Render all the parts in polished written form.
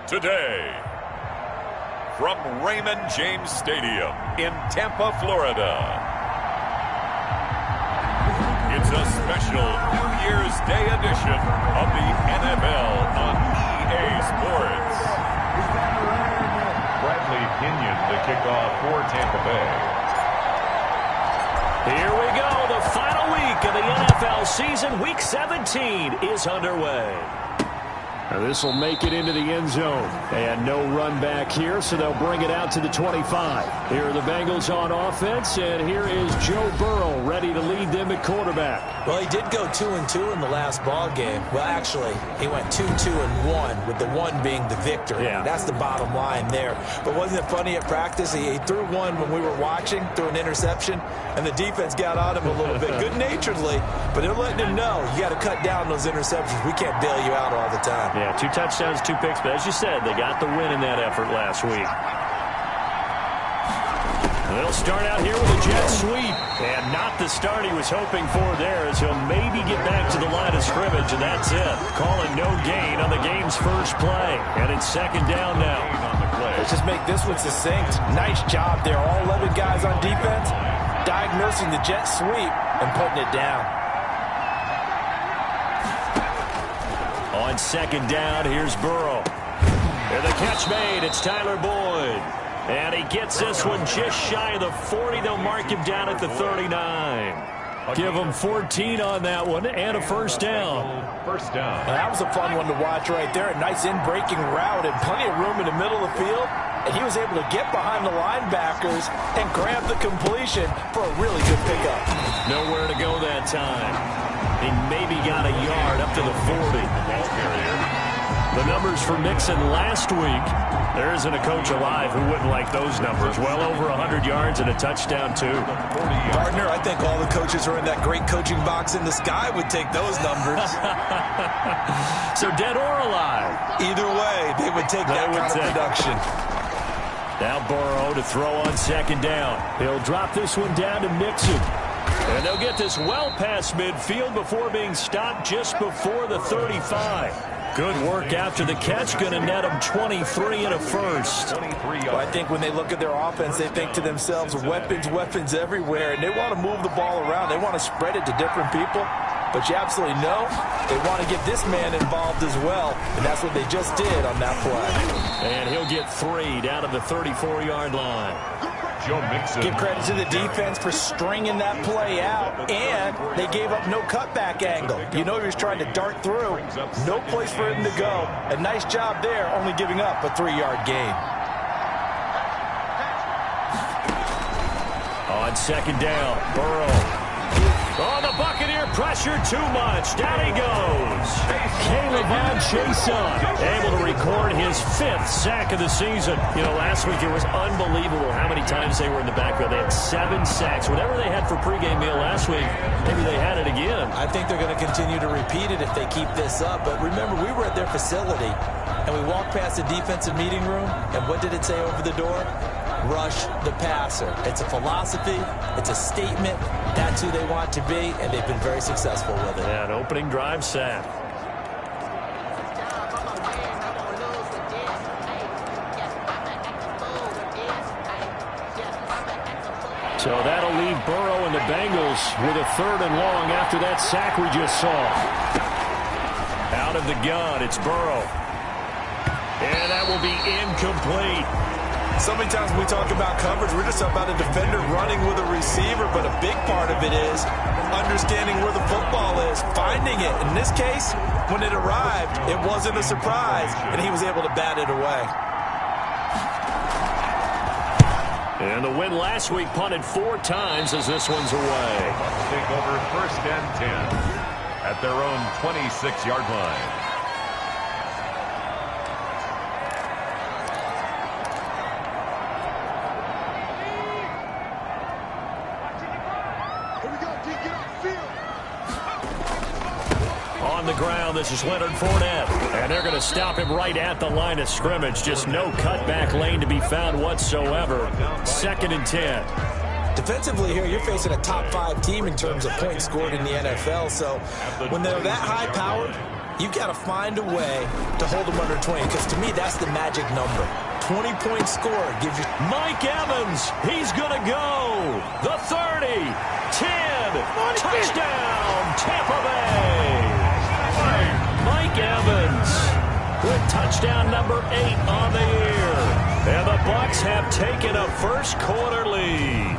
Today, from Raymond James Stadium in Tampa, Florida, it's a special New Year's Day edition of the NFL on EA Sports. Bradley Pinion, the kickoff for Tampa Bay. Here we go. The final week of the NFL season. Week 17 is underway. Now this will make it into the end zone. And no run back here, so they'll bring it out to the 25. Here are the Bengals on offense, and here is Joe Burrow ready to lead them at quarterback. Well, he did go 2-2 in the last ball game. Well, actually, he went 2-2-1, with the one being the victory. Yeah. That's the bottom line there. But wasn't it funny at practice? He threw one when we were watching, threw an interception, and the defense got on him a little bit, good-naturedly. But they're letting him know, you got to cut down those interceptions. We can't bail you out all the time. Yeah, 2 touchdowns, 2 picks, but as you said, they got the win in that effort last week. They'll start out here with a jet sweep, and not the start he was hoping for there, as he'll maybe get back to the line of scrimmage, and that's it. Calling no gain on the game's first play, and it's second down now. Let's just make this one succinct. Nice job there. All 11 guys on defense diagnosing the jet sweep and putting it down. On second down, here's Burrow. And the catch made. It's Tyler Boyd. And he gets this one just shy of the 40. They'll mark him down at the 39. Give him 14 on that one and a first down. First down. Now, that was a fun one to watch right there. A nice in-breaking route and plenty of room in the middle of the field. And he was able to get behind the linebackers and grab the completion for a really good pickup. Nowhere to go that time. He maybe got a yard up to the 40. The numbers for Mixon last week. There isn't a coach alive who wouldn't like those numbers. Well over 100 yards and a touchdown, too. Partner, I think all the coaches who are in that great coaching box in the sky would take those numbers. So dead or alive? Either way, they would take that kind of production. Now Burrow to throw on second down. He'll drop this one down to Mixon. And they'll get this well past midfield before being stopped just before the 35. Good work after the catch. Going to net them 23 and a first. Well, I think when they look at their offense, they think to themselves, weapons everywhere. And they want to move the ball around. They want to spread it to different people. But you absolutely know they want to get this man involved as well. And that's what they just did on that play. And he'll get 3 down to the 34-yard line. Joe Mixon. Give credit to the defense for stringing that play out, and they gave up no cutback angle. You know he was trying to dart through. No place for him to go. A nice job there, only giving up a 3-yard gain. On second down, Burrow. Oh, the Buccaneer pressure too much. Down he goes. Caleb Chason able to record his 5th sack of the season. You know, last week it was unbelievable how many times they were in the backfield. They had 7 sacks. Whatever they had for pregame meal last week, maybe they had it again. I think they're going to continue to repeat it if they keep this up. But remember, we were at their facility, and we walked past the defensive meeting room, and what did it say over the door? Rush the passer. It's a philosophy. It's a statement. That's who they want to be, and they've been very successful with it. Yeah, an opening drive sack. So that'll leave Burrow and the Bengals with a 3rd and long after that sack we just saw. Out of the gun, it's Burrow. And that will be incomplete. So many times when we talk about coverage, we're just talking about a defender running with a receiver, but a big part of it is understanding where the football is, finding it. In this case, when it arrived, it wasn't a surprise, and he was able to bat it away. And the win last week punted 4 times as this one's away. Take over 1st and 10 at their own 26-yard line. On the ground, this is Leonard Fournette. And they're going to stop him right at the line of scrimmage. Just no cutback lane to be found whatsoever. 2nd and 10. Defensively here, you're facing a top 5 team in terms of points scored in the NFL. So when they're that high-powered, You've got to find a way to hold them under 20, because to me, that's the magic number. 20-point score gives you... Mike Evans, he's going to go. The 30, 10, touchdown, Tampa Bay. Mike Evans with touchdown number 8 on the year. And the Bucs have taken a first-quarter lead.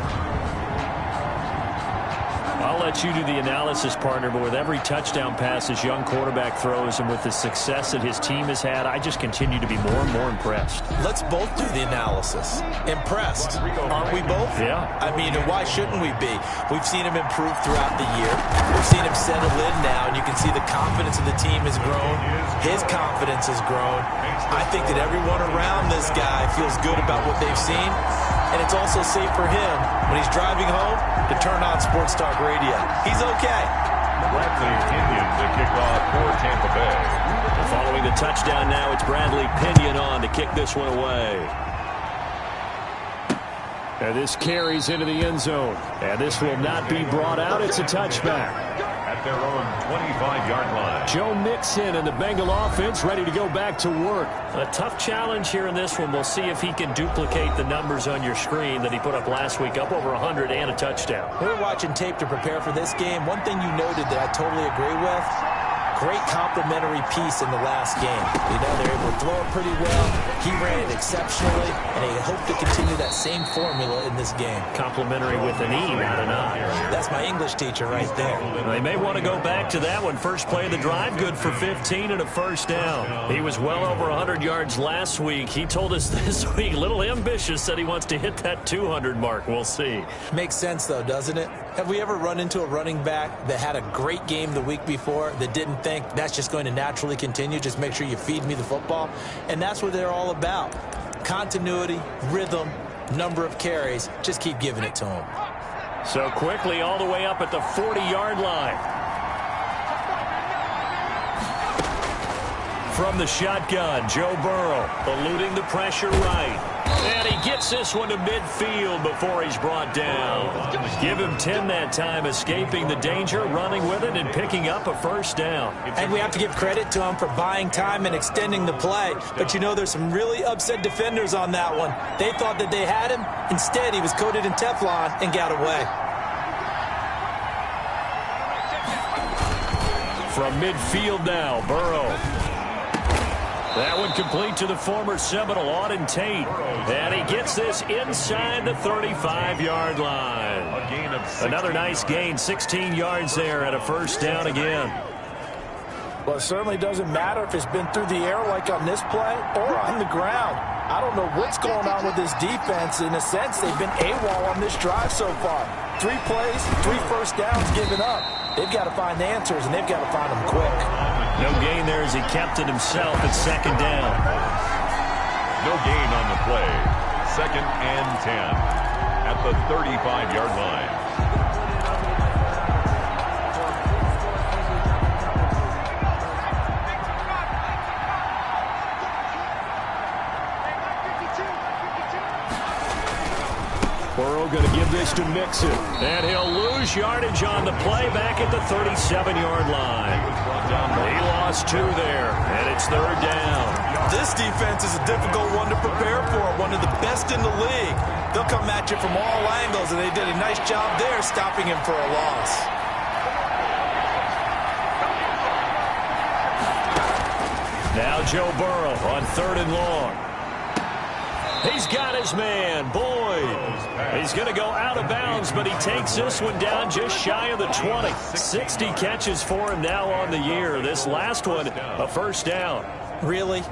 I'll let you do the analysis, partner, but with every touchdown pass his young quarterback throws and with the success that his team has had, I just continue to be more and more impressed. Let's both do the analysis. Impressed. Aren't we both? Yeah. I mean, why shouldn't we be? We've seen him improve throughout the year. We've seen him settle in now, and you can see the confidence of the team has grown. His confidence has grown. I think that everyone around this guy feels good about what they've seen, and it's also safe for him when he's driving home to turn on Sports Talk Radio. He's okay. Bradley Pinion to kick off for Tampa Bay. And following the touchdown now, it's Bradley Pinion on to kick this one away. And this carries into the end zone. And this will not be brought out. It's a touchback. At their own 25-yard line. Joe Mixon and the Bengal offense ready to go back to work. A tough challenge here in this one. We'll see if he can duplicate the numbers on your screen that he put up last week, up over 100 and a touchdown. We were watching tape to prepare for this game. One thing you noted that I totally agree with, great complimentary piece in the last game. You know, they're able to throw it pretty well. He ran it exceptionally, and they hope to continue that same formula in this game. Complimentary with an E, not an I. That's my English teacher right there. They may want to go back to that one. First play of the drive, good for 15 and a first down. He was well over 100 yards last week. He told us this week, a little ambitious, said he wants to hit that 200 mark. We'll see. Makes sense, though, doesn't it? Have we ever run into a running back that had a great game the week before that didn't think that's just going to naturally continue? Just make sure you feed me the football. And that's what they're all about. Continuity, rhythm, number of carries. Just keep giving it to them. So quickly all the way up at the 40-yard line. From the shotgun, Joe Burrow eluding the pressure right. And he gets this one to midfield before he's brought down. Give him 10 that time, escaping the danger, running with it, and picking up a first down. And we have to give credit to him for buying time and extending the play. But, you know, there's some really upset defenders on that one. They thought that they had him. Instead, he was coated in Teflon and got away. From midfield now, Burrow. That one complete to the former Seminole, Auden Tate. And he gets this inside the 35-yard line. A gain of 6. Another nice gain, 16 yards there at a first down again. Well, it certainly doesn't matter if it's been through the air like on this play or on the ground. I don't know what's going on with this defense. In a sense, they've been AWOL on this drive so far. 3 plays, 3 first downs given up. They've got to find the answers, and they've got to find them quick. No gain there as he kept it himself at second down. No gain on the play. 2nd and 10 at the 35-yard line. Burrow going to give this to Mixon. And he'll lose yardage on the play back at the 37-yard line. He lost 2 there, and it's 3rd down. This defense is a difficult one to prepare for, one of the best in the league. They'll come at you from all angles, and they did a nice job there stopping him for a loss. Now Joe Burrow on 3rd and long. He's got his man, Boyd. He's going to go out of bounds, but he takes this one down just shy of the 20. 60 catches for him now on the year. This last one, a first down. Really?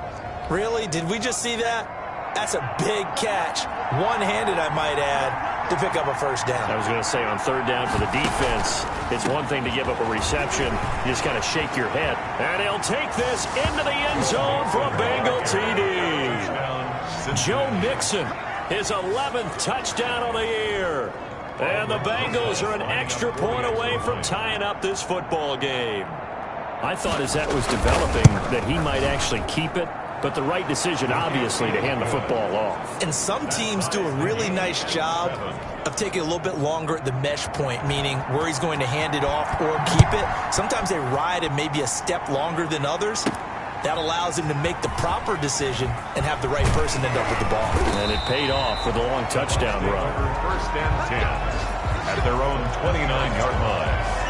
Really? Did we just see that? That's a big catch. One-handed, I might add, to pick up a first down. I was going to say on 3rd down for the defense, it's one thing to give up a reception. You just kind of shake your head. And he'll take this into the end zone for a Bengal TD. Joe Mixon, his 11th touchdown of the year. And the Bengals are an extra point away from tying up this football game. I thought as that was developing that he might actually keep it, but the right decision, obviously, to hand the football off. And some teams do a really nice job of taking a little bit longer at the mesh point, meaning where he's going to hand it off or keep it. Sometimes they ride it maybe a step longer than others. That allows him to make the proper decision and have the right person end up with the ball. And it paid off with a long touchdown run. First and 10 at their own 29-yard line.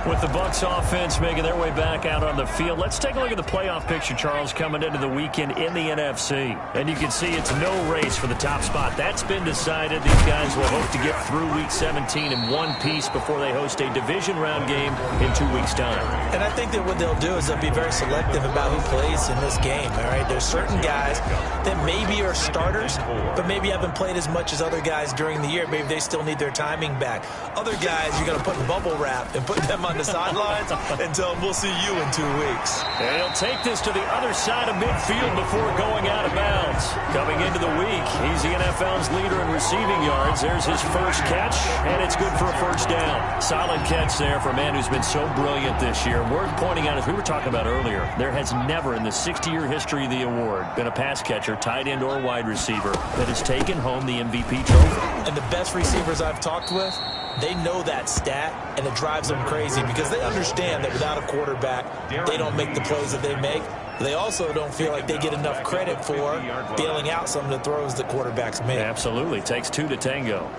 With the Bucs offense making their way back out on the field, let's take a look at the playoff picture, Charles, coming into the weekend in the NFC. And you can see it's no race for the top spot. That's been decided. These guys will hope to get through Week 17 in one piece before they host a division round game in 2 weeks' time. And I think that what they'll do is they'll be very selective about who plays in this game, all right? There's certain guys that maybe are starters, but maybe haven't played as much as other guys during the year. Maybe they still need their timing back. Other guys, you're going to put in bubble wrap and put them on the sidelines and tell them we'll see you in 2 weeks. And he'll take this to the other side of midfield before going out of bounds. Coming into the week, he's the NFL's leader in receiving yards. There's his first catch, and it's good for a first down. Solid catch there for a man who's been so brilliant this year. Worth pointing out, as we were talking about earlier, there has never in the 60-year history of the award been a pass catcher, tight end, or wide receiver that has taken home the MVP trophy. And the best receivers I've talked with, they know that stat, and it drives them crazy because they understand that without a quarterback, they don't make the plays that they make. They also don't feel like they get enough credit for bailing out some of the throws the quarterbacks make. Absolutely. Takes two to tango.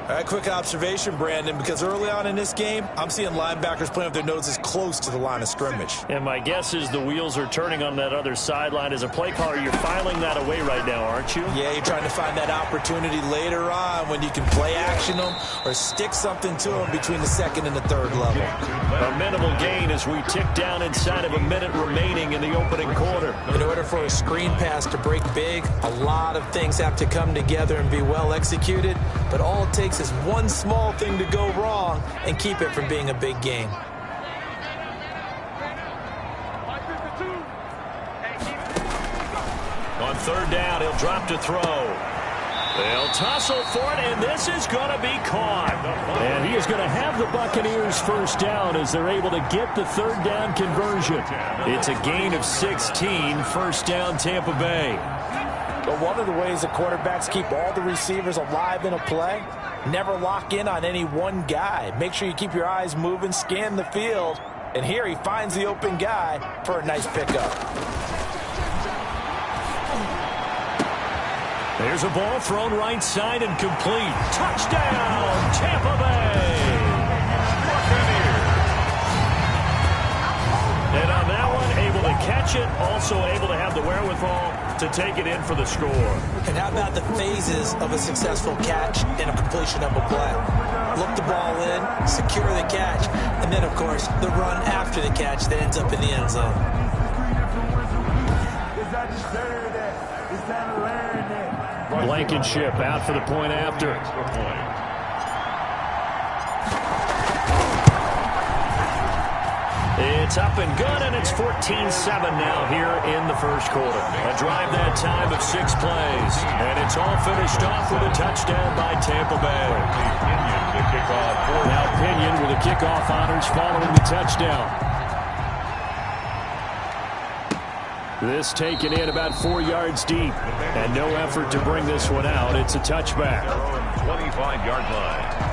All right, quick observation, Brandon, because early on in this game, I'm seeing linebackers playing with their noses close to the line of scrimmage. And my guess is the wheels are turning on that other sideline. As a play caller, you're filing that away right now, aren't you? Yeah, you're trying to find that opportunity later on when you can play action them or stick something to them between the second and the third level. A minimal gain as we tick down inside of a minute remaining in the opening quarter. In order for a screen pass to break big, a lot of things have to come together and be well executed, but all it takes is one small thing to go wrong and keep it from being a big game. On third down, he'll drop to throw. They'll tussle for it, and this is going to be caught. And he is going to have the Buccaneers first down as they're able to get the third down conversion. It's a gain of 16, first down Tampa Bay. But one of the ways the quarterbacks keep all the receivers alive in a play, never lock in on any one guy. Make sure you keep your eyes moving, scan the field. And here he finds the open guy for a nice pickup. There's a ball thrown right side and complete. Touchdown, Tampa Bay. And on that one, able to catch it, also able to have the wherewithal to take it in for the score. And how about the phases of a successful catch and a completion of a play? Look the ball in, secure the catch, and then, of course, the run after the catch that ends up in the end zone. Blankenship out for the point after. It's up and good, and it's 14-7 now here in the first quarter. A drive that time of 6 plays, and it's all finished off with a touchdown by Tampa Bay. Now Pinion with the kickoff honors following the touchdown. This taken in about 4 yards deep, and no effort to bring this one out. It's a touchback. 25-yard line.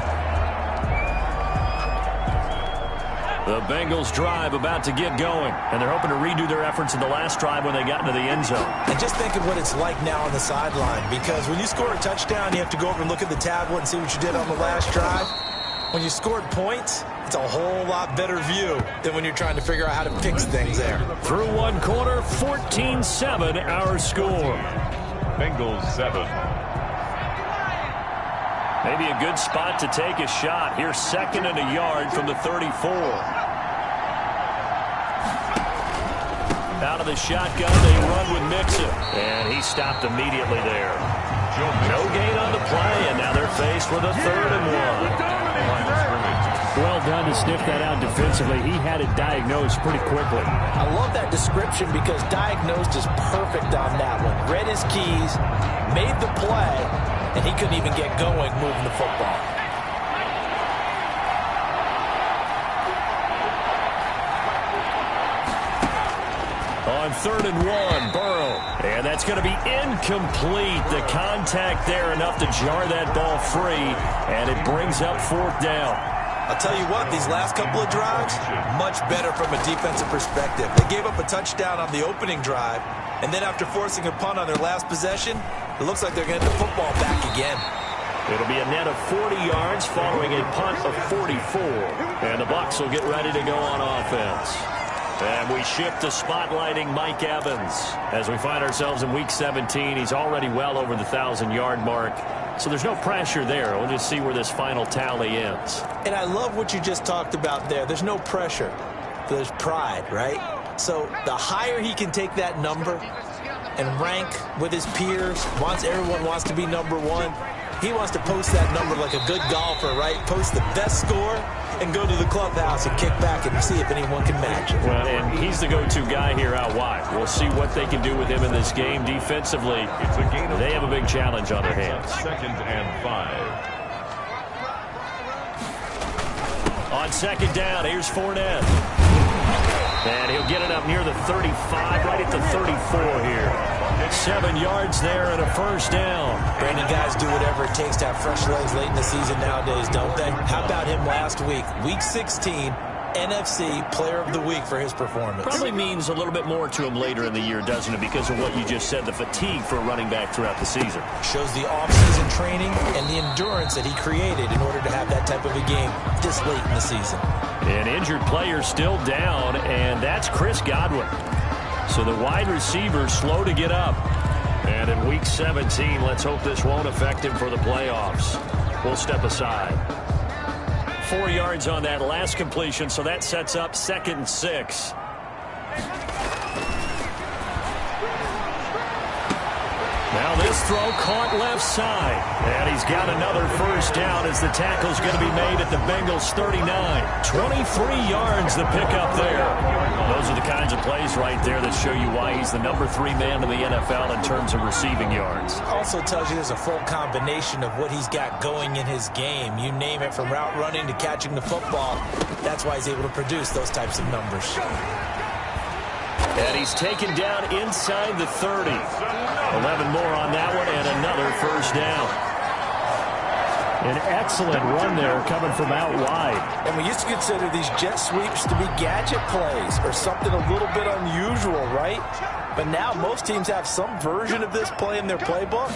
The Bengals drive about to get going, and they're hoping to redo their efforts in the last drive when they got into the end zone. And just think of what it's like now on the sideline, because when you score a touchdown, you have to go over and look at the tablet and see what you did on the last drive. When you scored points, it's a whole lot better view than when you're trying to figure out how to fix things there. Through one quarter, 14-7 our score. Bengals 7. Maybe a good spot to take a shot. Here's second and a yard from the 34. Out of the shotgun, they run with Mixon. And he stopped immediately there. No gain on the play, and now they're faced with a 3rd and 1. Well done to sniff that out defensively. He had it diagnosed pretty quickly. I love that description because diagnosed is perfect on that one. Read his keys, made the play, and he couldn't even get going moving the football. On On 3rd and 1, Burrow. And that's going to be incomplete. The contact there enough to jar that ball free, and it brings up 4th down. I'll tell you what, these last couple of drives, much better from a defensive perspective. They gave up a touchdown on the opening drive, and then after forcing a punt on their last possession, it looks like they're going to get the football back again. It'll be a net of 40 yards following a punt of 44. And the Bucs will get ready to go on offense. And we shift to spotlighting Mike Evans. As we find ourselves in Week 17, he's already well over the 1,000-yard mark. So there's no pressure there. We'll just see where this final tally ends. And I love what you just talked about there. There's no pressure. There's pride, right? So the higher he can take that number and rank with his peers, everyone wants to be number one. He wants to post that number like a good golfer, right? Post the best score and go to the clubhouse and kick back and see if anyone can match it. Well, and he's the go-to guy here out wide. We'll see what they can do with him in this game defensively. It's a gain of they have a big challenge on their hands. 2nd and 5. On 2nd down, here's Fournette. And he'll get it up near the 35, right at the 34 here. 7 yards there and a 1st down. Brandon, guys do whatever it takes to have fresh legs late in the season nowadays, don't they? How about him last week? Week 16, NFC Player of the Week for his performance. Probably means a little bit more to him later in the year, doesn't it? Because of what you just said, the fatigue for a running back throughout the season. Shows the offseason training and the endurance that he created in order to have that type of a game this late in the season. An injured player still down, and that's Chris Godwin. So the wide receiver slow to get up. And in Week 17, let's hope this won't affect him for the playoffs. We'll step aside. 4 yards on that last completion, so that sets up 2nd and 6. Now this throw caught left side. And he's got another 1st down as the tackle's going to be made at the Bengals 39. 23 yards the pickup there. Those are the kinds of plays right there that show you why he's the number 3 man in the NFL in terms of receiving yards. Also tells you there's a full combination of what he's got going in his game. You name it, from route running to catching the football. That's why he's able to produce those types of numbers. And he's taken down inside the 30. 11 more on that one and another 1st down. An excellent run there coming from out wide. And we used to consider these jet sweeps to be gadget plays or something a little bit unusual, right? But now most teams have some version of this play in their playbook.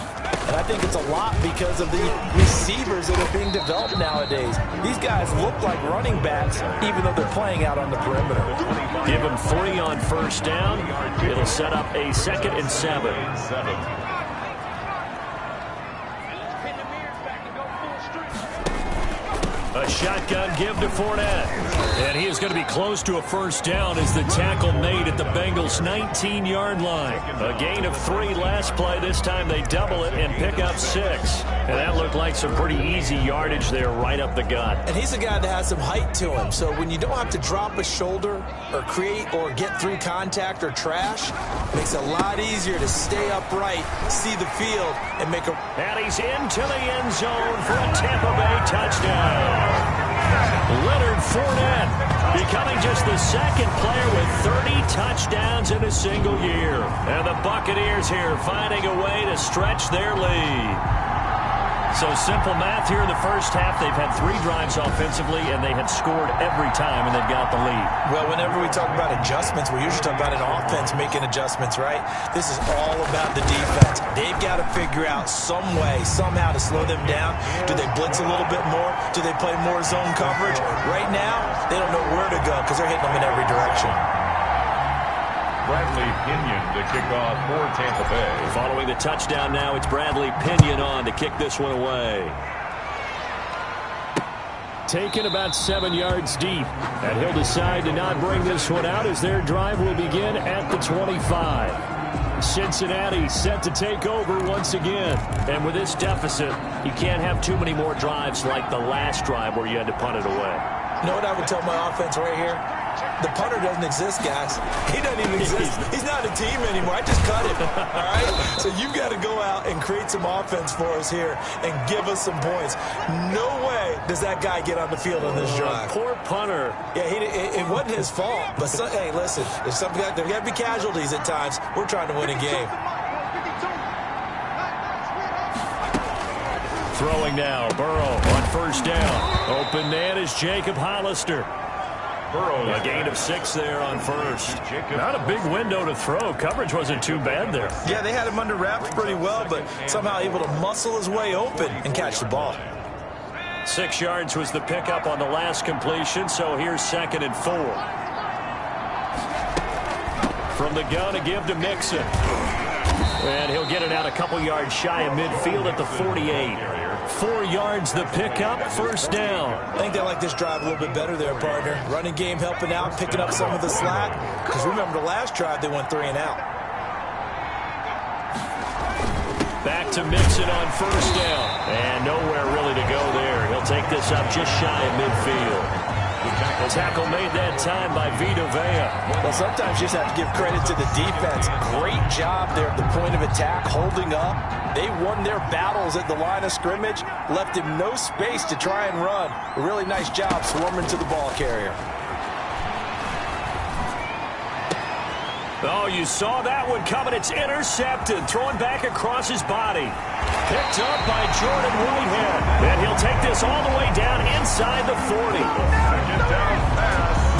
And I think it's a lot because of the receivers that are being developed nowadays. These guys look like running backs even though they're playing out on the perimeter. Give him 3 on 1st down. It'll set up a 2nd and 7. A shotgun give to Fournette. And he is going to be close to a 1st down as the tackle made at the Bengals' 19-yard line. A gain of 3 last play. This time they double it and pick up 6. And that looked like some pretty easy yardage there right up the gut. And he's a guy that has some height to him. So when you don't have to drop a shoulder or create or get through contact or trash, it makes it a lot easier to stay upright, see the field, and make a... And he's into the end zone for a Tampa Bay touchdown. Leonard Fournette becoming just the 2nd player with 30 touchdowns in a single year. And the Buccaneers here finding a way to stretch their lead. So simple math here in the 1st half. They've had 3 drives offensively, and they had scored every time, and they've got the lead. Well, whenever we talk about adjustments, we usually talk about an offense making adjustments, right? This is all about the defense. They've got to figure out some way, somehow to slow them down. Do they blitz a little bit more? Do they play more zone coverage? Right now, they don't know where to go because they're hitting them in every direction. Bradley Pinion to kick off for Tampa Bay. Following the touchdown now, it's Bradley Pinion on to kick this one away. Taken about 7 yards deep. And he'll decide to not bring this one out as their drive will begin at the 25. Cincinnati set to take over once again. And with this deficit, you can't have too many more drives like the last drive where you had to punt it away. You know what I would tell my offense right here? The punter doesn't exist, guys. He doesn't even exist. He's not a team anymore. I just cut him, all right? So you've got to go out and create some offense for us here and give us some points. No way does that guy get on the field on this drive. Poor punter. Yeah, it wasn't his fault. But, hey, listen, there's got to be casualties at times. We're trying to win a game. Throwing now, Burrow on first down. Open man is Jacob Hollister. Burrow, a gain of 6 there on first. Not a big window to throw. Coverage wasn't too bad there. Yeah, they had him under wraps pretty well, but somehow able to muscle his way open and catch the ball. 6 yards was the pickup on the last completion, so here's 2nd and 4. From the gun, a give to Mixon. And he'll get it out a couple yards shy of midfield at the 48. 4 yards the pickup, first down. I think they like this drive a little bit better there, partner. Running game helping out, picking up some of the slack. Because remember the last drive, they went 3 and out. Back to Mixon on first down. And nowhere really to go there. He'll take this up just shy of midfield. The tackle made that time by Vita Vea. Well, sometimes you just have to give credit to the defense. Great job there at the point of attack, holding up. They won their battles at the line of scrimmage, left him no space to try and run. A really nice job swarming to the ball carrier. Oh, you saw that one coming. It's intercepted. Throwing back across his body. Picked up by Jordan Whitehead. And he'll take this all the way down inside the 40.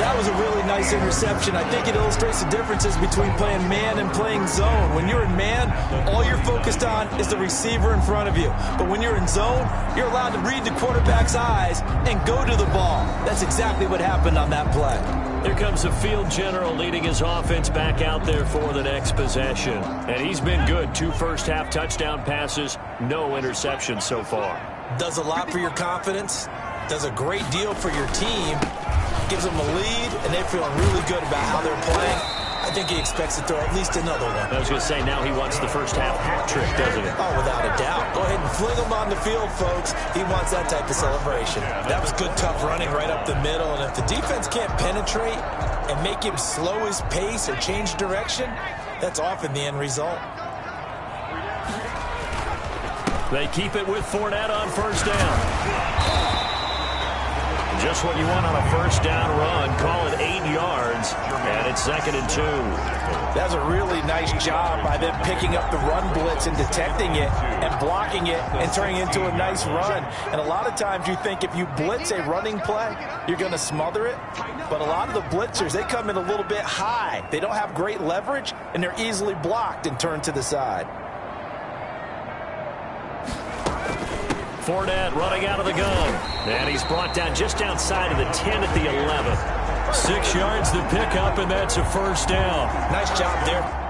That was a really nice interception. I think it illustrates the differences between playing man and playing zone. When you're in man, all you're focused on is the receiver in front of you. But when you're in zone, you're allowed to read the quarterback's eyes and go to the ball. That's exactly what happened on that play. Here comes the field general leading his offense back out there for the next possession. And he's been good. 2 first-half touchdown passes, no interceptions so far. Does a lot for your confidence. Does a great deal for your team. Gives them a lead, and they're feeling really good about how they're playing. I think he expects to throw at least another one. I was going to say, now he wants the first-half hat trick, doesn't he? Oh, without a doubt. Go ahead and fling him on the field, folks. He wants that type of celebration. That was good, tough running right up the middle, and if the defense can't penetrate and make him slow his pace or change direction, that's often the end result. They keep it with Fournette on first down. Just what you want on a first down run. Call it 8 yards, and it's 2nd and 2. That's a really nice job by them picking up the run blitz and detecting it and blocking it and turning it into a nice run. And a lot of times you think if you blitz a running play, you're going to smother it. But a lot of the blitzers, they come in a little bit high. They don't have great leverage, and they're easily blocked and turned to the side. Fournette running out of the gun. And he's brought down just outside of the 10 at the 11. 6 yards the pickup, and that's a first down. Nice job there.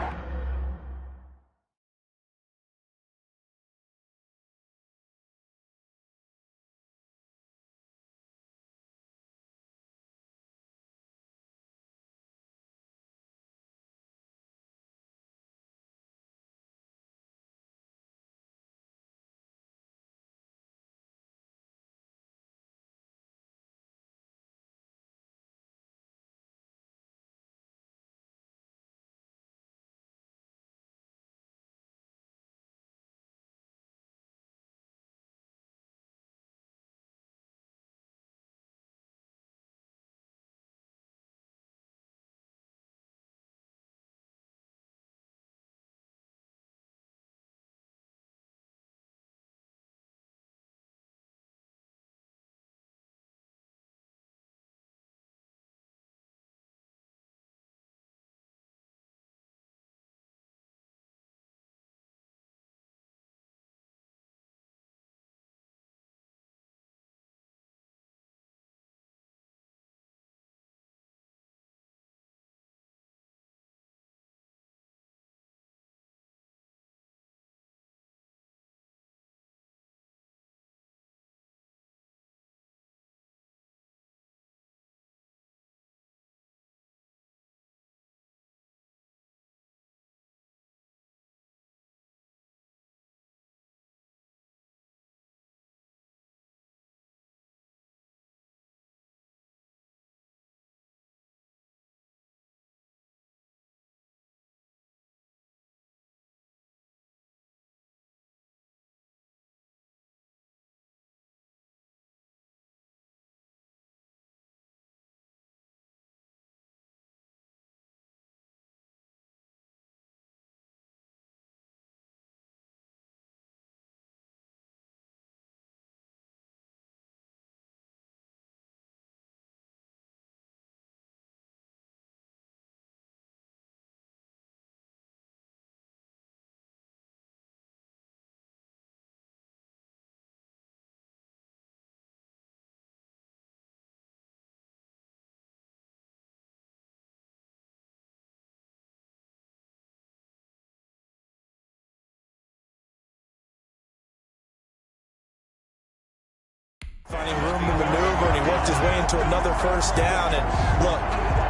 Finding room to maneuver, and he worked his way into another first down. And look,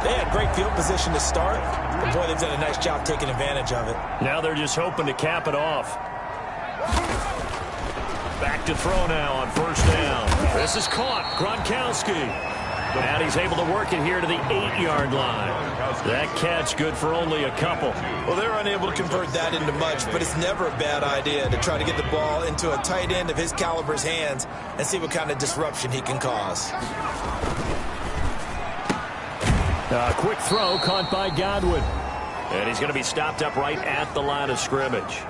they had great field position to start, but boy, they've done a nice job taking advantage of it. Now they're just hoping to cap it off. Back to throw now on first down. This is caught. Gronkowski. And he's able to work it here to the 8-yard line. That catch good for only a couple. Well, they're unable to convert that into much, but it's never a bad idea to try to get the ball into a tight end of his caliber's hands and see what kind of disruption he can cause. A quick throw caught by Godwin. And he's going to be stopped up right at the line of scrimmage.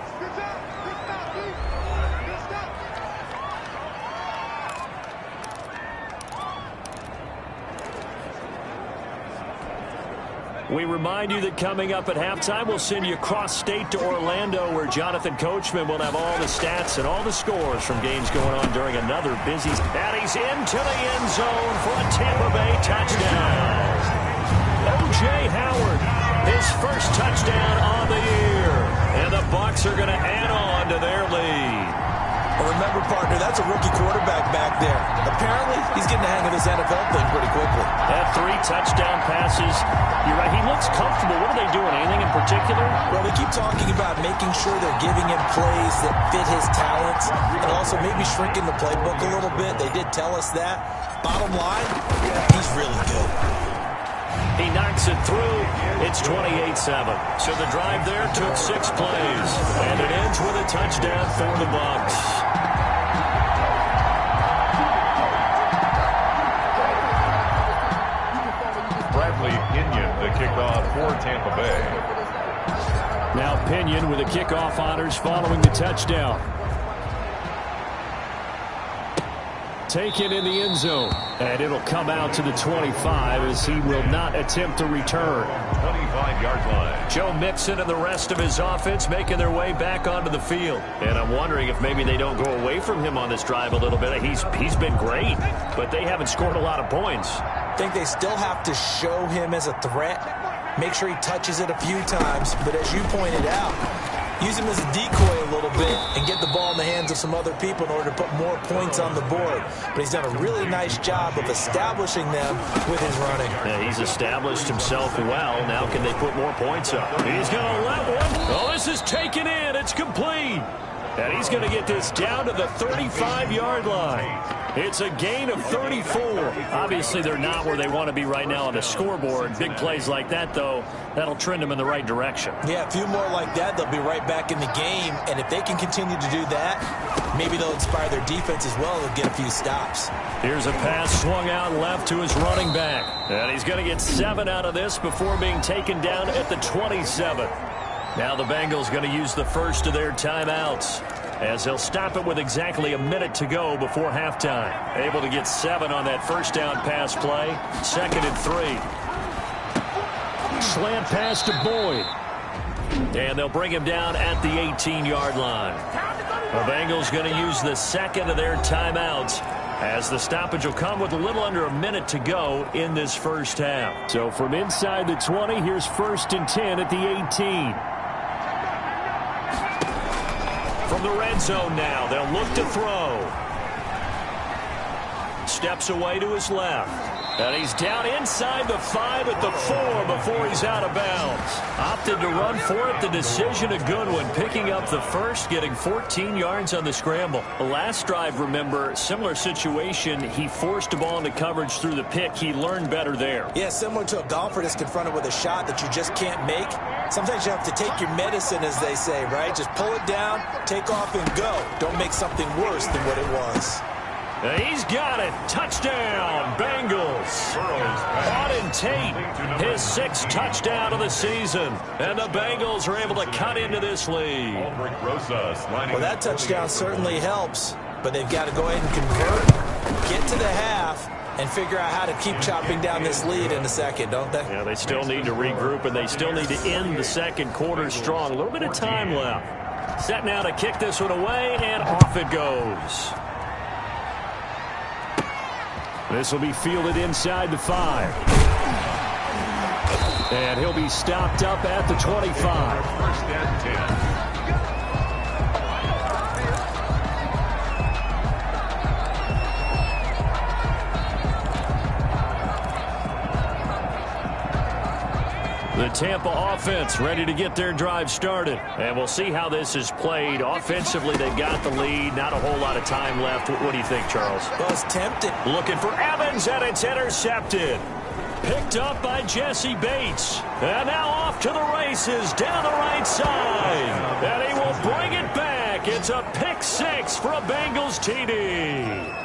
We remind you that coming up at halftime, we'll send you cross-state to Orlando, where Jonathan Coachman will have all the stats and all the scores from games going on during another busy. And he's into the end zone for a Tampa Bay touchdown. O.J. Howard, his first touchdown on the year. And the Bucs are going to add on to their lead. Well, remember, partner, that's a rookie quarterback back there. Apparently, he's getting the hang of this NFL thing pretty quickly. That 3 touchdown passes. You're right, he looks comfortable. What are they doing? Anything in particular? Well, they keep talking about making sure they're giving him plays that fit his talents and also maybe shrinking the playbook a little bit. They did tell us that. Bottom line, he's really good. He knocks it through. It's 28-7. So the drive there took 6 plays. And it ends with a touchdown for the Bucs. Bradley Pinion, the kickoff for Tampa Bay. Now Pinion with the kickoff honors following the touchdown. Taken in the end zone. And it'll come out to the 25 as he will not attempt to return. 25-yard line. Joe Mixon and the rest of his offense making their way back onto the field. And I'm wondering if maybe they don't go away from him on this drive a little bit. He's been great, but they haven't scored a lot of points. I think they still have to show him as a threat. Make sure he touches it a few times. But as you pointed out, use him as a decoy a little bit and get the ball in the hands of some other people in order to put more points on the board. But he's done a really nice job of establishing them with his running. Yeah, he's established himself well. Now can they put more points up? He's going to let one. Oh, this is taken in. It's complete. And he's going to get this down to the 35-yard line. It's a gain of 34. Obviously, they're not where they want to be right now on the scoreboard. Big plays like that, though, that'll trend them in the right direction. Yeah, a few more like that, they'll be right back in the game. And if they can continue to do that, maybe they'll inspire their defense as well and get a few stops. Here's a pass swung out left to his running back. And he's going to get 7 out of this before being taken down at the 27. Now the Bengals going to use the first of their timeouts, as they'll stop it with exactly a minute to go before halftime. Able to get 7 on that first down pass play. 2nd and 3. Slant pass to Boyd. And they'll bring him down at the 18-yard line. The Bengals going to use the second of their timeouts, as the stoppage will come with a little under a minute to go in this first half. So from inside the 20, here's 1st and 10 at the 18. From the red zone now, they'll look to throw. Steps away to his left. And he's down inside the 5 at the 4 before he's out of bounds. Opted to run for it. The decision a good one. Picking up the first, getting 14 yards on the scramble. The last drive, remember, similar situation. He forced the ball into coverage through the pick. He learned better there. Yeah, similar to a golfer that's confronted with a shot that you just can't make. Sometimes you have to take your medicine, as they say, right? Just pull it down, take off, and go. Don't make something worse than what it was. And he's got it. Touchdown, Bengals. Auden Tate, his 6th touchdown of the season. And the Bengals are able to cut into this lead. Well, that touchdown certainly helps, but they've got to go ahead and convert, get to the half, and figure out how to keep chopping down this lead in the second, don't they? Yeah, they still need to regroup, and they still need to end the second quarter strong. A little bit of time left. Set now to kick this one away, and off it goes. This will be fielded inside the 5. And he'll be stopped up at the 25. 1st and 10. The Tampa offense ready to get their drive started. And we'll see how this is played. Offensively, they've got the lead. Not a whole lot of time left. What do you think, Charles? Well, it's tempting. Looking for Evans, and it's intercepted. Picked up by Jesse Bates. And now off to the races down the right side. And he will bring it back. It's a pick six for a Bengals TD.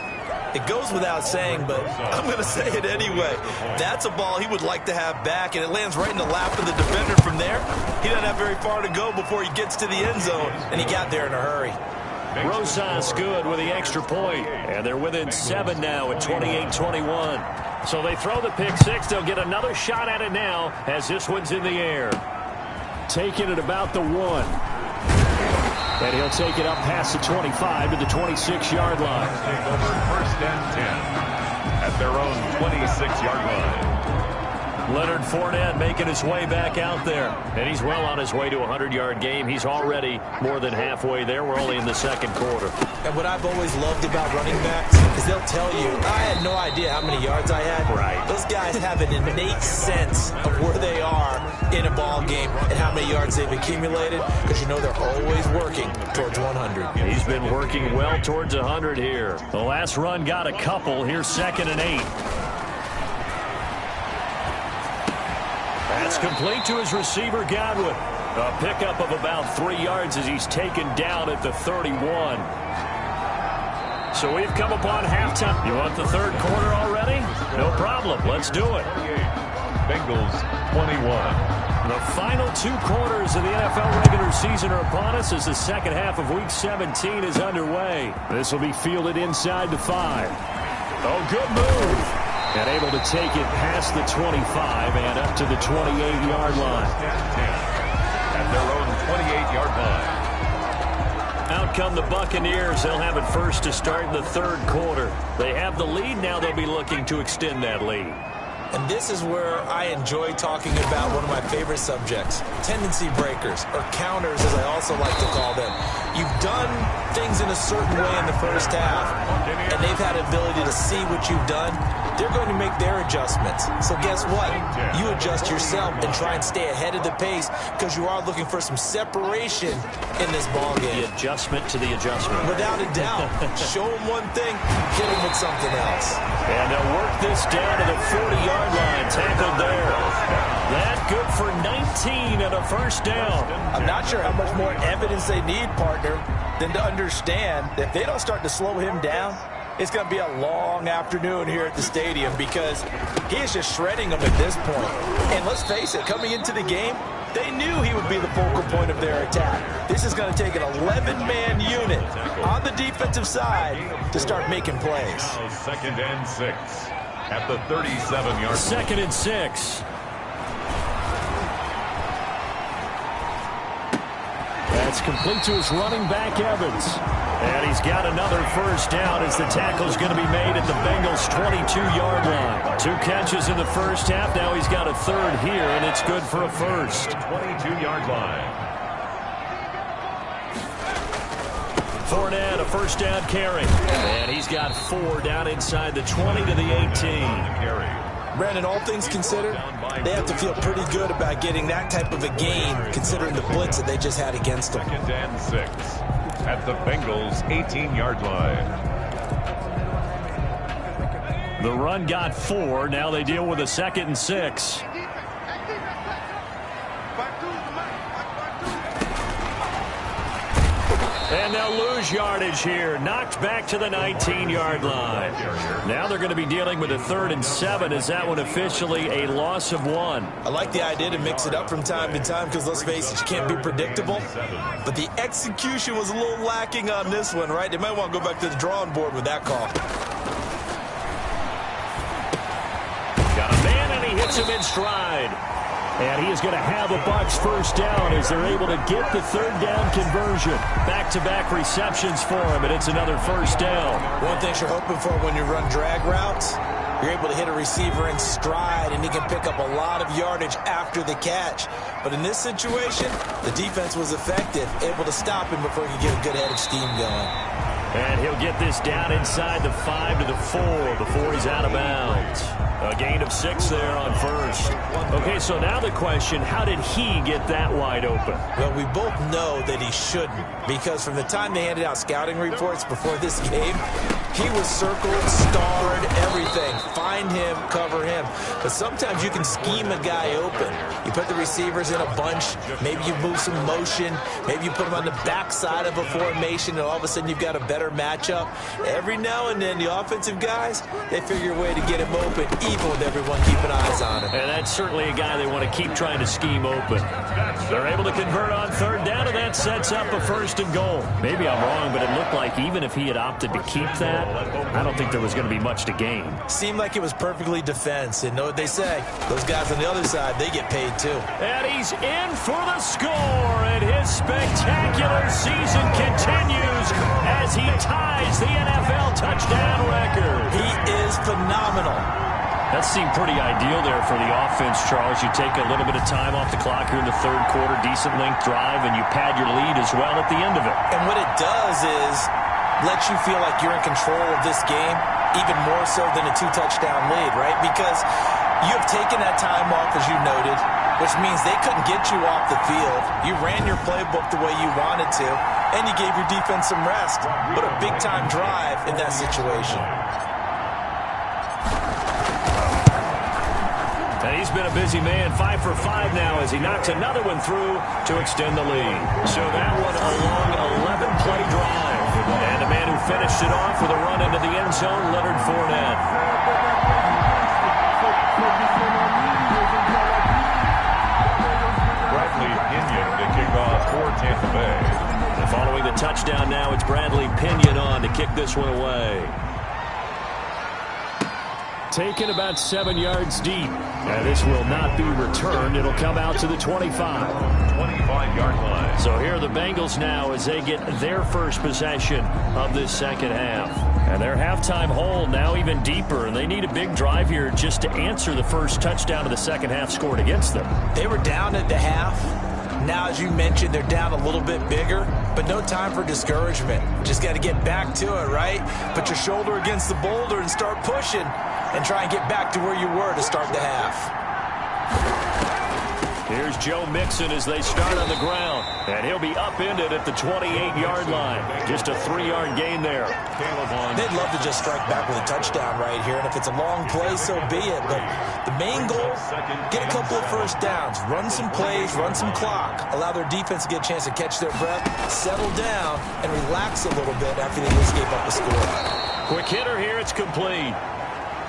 It goes without saying, but I'm going to say it anyway. That's a ball he would like to have back, and it lands right in the lap of the defender from there. He doesn't have very far to go before he gets to the end zone, and he got there in a hurry. Rosas good with the extra point, and they're within 7 now at 28-21. So they throw the pick six. They'll get another shot at it now as this one's in the air. Taking it about the 1. And he'll take it up past the 25 to the 26-yard line. Take over first and 10 at their own 26-yard line. Leonard Fournette making his way back out there. And he's well on his way to a 100-yard game. He's already more than halfway there. We're only in the second quarter. And what I've always loved about running backs is they'll tell you, I had no idea how many yards I had. Right. Those guys have an innate sense of where they are in a ball game and how many yards they've accumulated, because you know they're always working towards 100. He's been working well towards 100 here. The last run got a couple. Here's 2nd and 8. That's complete to his receiver, Godwin. A pickup of about 3 yards as he's taken down at the 31. So we've come upon halftime. You want the third quarter already? No problem. Let's do it. Bengals 21. The final 2 quarters of the NFL regular season are upon us as the second half of Week 17 is underway. This will be fielded inside the 5. Oh, good move. And able to take it past the 25 and up to the 28-yard line. At their own 28-yard line. Out come the Buccaneers. They'll have it first to start in the third quarter. They have the lead. Now they'll be looking to extend that lead. And this is where I enjoy talking about one of my favorite subjects, tendency breakers, or counters as I also like to call them. You've done things in a certain way in the first half, and they've had an ability to see what you've done. They're going to make their adjustments. So guess what? You adjust yourself and try and stay ahead of the pace because you are looking for some separation in this ball game. The adjustment to the adjustment. Without a doubt. Show them one thing, hit them with something else. And they'll work this down to the 40-yard line. Tackled there. That good for 19 and a first down. I'm not sure how much more evidence they need, partner, than to understand that if they don't start to slow him down, it's going to be a long afternoon here at the stadium because he is just shredding them at this point. And let's face it, coming into the game, they knew he would be the focal point of their attack. This is going to take an 11-man unit on the defensive side to start making plays. 2nd and 6 at the 37-yard line. 2nd and 6. That's complete to his running back, Evans. And he's got another first down as the tackle's going to be made at the Bengals' 22-yard line. 2 catches in the first half. Now he's got a third here, and it's good for a first. 22-yard line. Fournette, a first down carry. And he's got 4 down inside the 20 to the 18. Brandon, all things considered, they have to feel pretty good about getting that type of a gain considering the blitz that they just had against them. 2nd and 6 at the Bengals' 18-yard line. The run got 4. Now they deal with a 2nd and 6. And they'll lose yardage here. Knocked back to the 19-yard line. Now they're going to be dealing with a 3rd and 7. Is that one officially a loss of 1? I like the idea to mix it up from time to time because, let's face it, you can't be predictable. But the execution was a little lacking on this one, right? They might want to go back to the drawing board with that call. Got a man, and he hits him in stride. And he is going to have the Bucs first down as they're able to get the 3rd down conversion. Back-to-back receptions for him, and it's another first down. One thing you're hoping for when you run drag routes, you're able to hit a receiver in stride, and he can pick up a lot of yardage after the catch. But in this situation, the defense was effective, able to stop him before he could get a good head of steam going. And he'll get this down inside the 5 to the 4 before he's out of bounds. A gain of 6 there on first. Okay, so now the question, how did he get that wide open? Well, we both know that he shouldn't, because from the time they handed out scouting reports before this game, he was circled, starred, everything. Find him, cover him. But sometimes you can scheme a guy open. You put the receivers in a bunch. Maybe you move some motion. Maybe you put them on the backside of a formation, and all of a sudden you've got a better matchup. Every now and then, the offensive guys, they figure a way to get him open, even with everyone keeping eyes on him. And that's certainly a guy they want to keep trying to scheme open. They're able to convert on third down, and that sets up a 1st and goal. Maybe I'm wrong, but it looked like even if he had opted to keep that, I don't think there was going to be much to gain. Seemed like it was perfectly defense. And know what they say? Those guys on the other side, they get paid too. And he's in for the score, and his spectacular season continues as he ties the NFL touchdown record. He is phenomenal. That seemed pretty ideal there for the offense, Charles. You take a little bit of time off the clock here in the third quarter, decent length drive, and you pad your lead as well at the end of it. And what it does is let you feel like you're in control of this game, even more so than a 2-touchdown lead, right? Because you have taken that time off, as you noted, which means they couldn't get you off the field. You ran your playbook the way you wanted to, and you gave your defense some rest. What a big-time drive in that situation. And he's been a busy man, 5 for 5 now as he knocks another one through to extend the lead. So that one a long 11-play drive. And the man who finished it off with a run into the end zone, Leonard Fournette. Bradley Pinion to kick off for Tampa Bay. And following the touchdown now, it's Bradley Pinion on to kick this one away. Taken about 7 yards deep. And this will not be returned. It'll come out to the 25. 25-yard line. So here are the Bengals now as they get their first possession of this second half. And their halftime hole now even deeper. And they need a big drive here just to answer the first touchdown of the second half scored against them. They were down at the half. Now, as you mentioned, they're down a little bit bigger, but no time for discouragement. Just got to get back to it, right? Put your shoulder against the boulder and start pushing and try and get back to where you were to start the half. Here's Joe Mixon as they start on the ground. And he'll be upended at the 28-yard line. Just a 3-yard gain there. They'd love to just strike back with a touchdown right here. And if it's a long play, so be it. But the main goal, get a couple of first downs. Run some plays, run some clock. Allow their defense to get a chance to catch their breath, settle down, and relax a little bit after they just gave up a score. Quick hitter here. It's complete.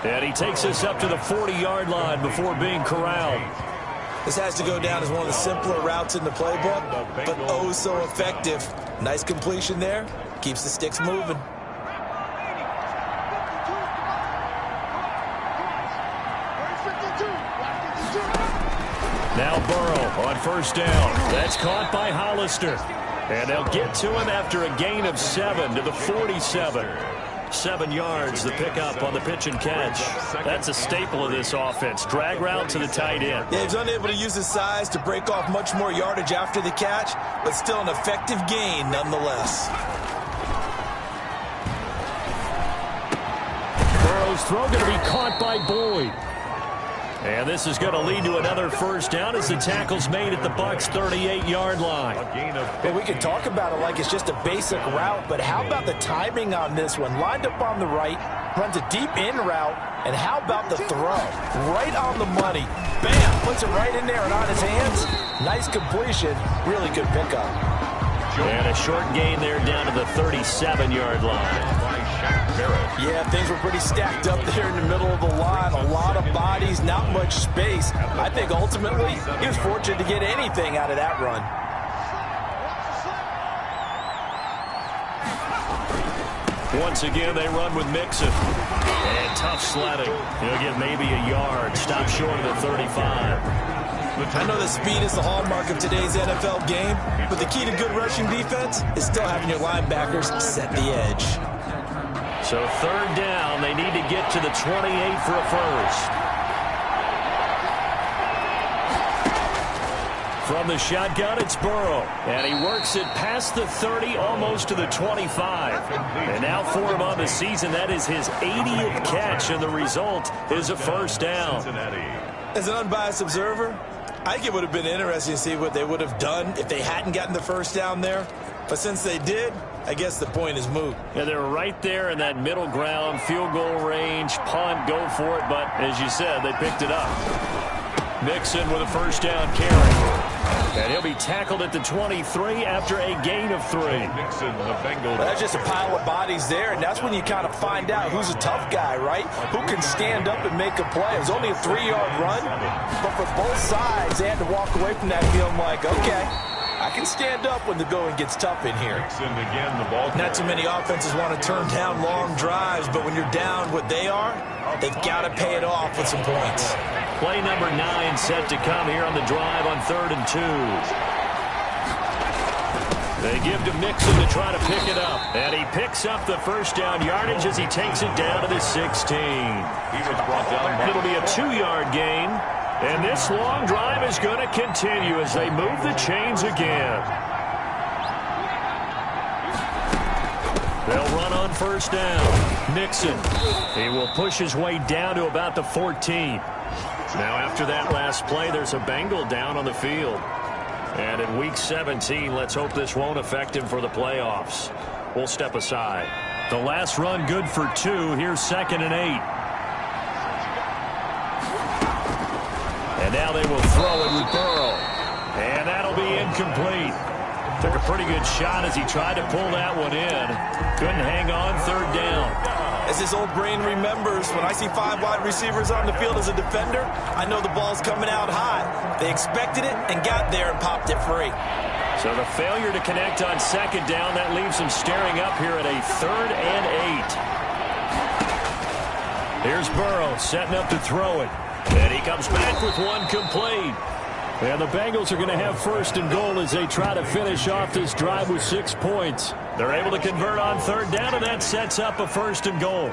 And he takes us up to the 40-yard line before being corralled. This has to go down as one of the simpler routes in the playbook, but oh so effective. Nice completion there. Keeps the sticks moving. Now Burrow on first down. That's caught by Hollister. And they'll get to him after a gain of 7 to the 47. 7 yards, the pickup on the pitch and catch. That's a staple of this offense. Drag route to the tight end. Yeah, he's unable to use his size to break off much more yardage after the catch, but still an effective gain nonetheless. Burrow's throw going to be caught by Boyd. And this is going to lead to another first down as the tackle's made at the Bucs' 38-yard line. Well, we can talk about it like it's just a basic route, but how about the timing on this one? Lined up on the right, runs a deep in route, and how about the throw? Right on the money. Bam! Puts it right in there and on his hands. Nice completion. Really good pickup. And a short gain there down to the 37-yard line. Yeah, things were pretty stacked up there in the middle of the line. A lot of bodies, not much space. I think ultimately he was fortunate to get anything out of that run. Once again, they run with Mixon. And tough sledding. He'll get maybe a yard. Stop short of the 35. I know that speed is the hallmark of today's NFL game, but the key to good rushing defense is still having your linebackers set the edge. So third down, they need to get to the 28 for a first. From the shotgun, it's Burrow. And he works it past the 30, almost to the 25. And now for him on the season, that is his 80th catch, and the result is a first down. As an unbiased observer, I think it would have been interesting to see what they would have done if they hadn't gotten the first down there. But since they did, I guess the point is moot. Yeah, they were right there in that middle ground, field goal range, punt, go for it. But as you said, they picked it up. Mixon with a first down carry. And he'll be tackled at the 23 after a gain of 3. Mixon, the Bengals. That's just a pile of bodies there, and that's when you kind of find out who's a tough guy, right? Who can stand up and make a play. It was only a 3-yard run, but for both sides, they had to walk away from that feeling like, okay, I can stand up when the going gets tough in here. Mixon again, the ball. Not too many offenses want to turn down long drives, but when you're down what they are, they've got to pay it off with some points. Play number 9 set to come here on the drive on 3rd and 2. They give to Mixon to try to pick it up. And he picks up the first down yardage as he takes it down to the 16. He was brought down. It'll be a 2-yard gain. And this long drive is going to continue as they move the chains again. They'll run on first down. Mixon. He will push his way down to about the 14. Now after that last play, there's a Bengal down on the field. And in Week 17, let's hope this won't affect him for the playoffs. We'll step aside. The last run good for 2. Here's 2nd and 8. And now they will throw it with Burrow. And that'll be incomplete. Took a pretty good shot as he tried to pull that one in. Couldn't hang on, 3rd down. As this old brain remembers, when I see 5 wide receivers on the field as a defender, I know the ball's coming out high. They expected it and got there and popped it free. So the failure to connect on 2nd down, that leaves them staring up here at a 3rd and 8. Here's Burrow setting up to throw it. And he comes back with one complete. And the Bengals are going to have 1st and goal as they try to finish off this drive with 6 points. They're able to convert on 3rd down, and that sets up a 1st and goal.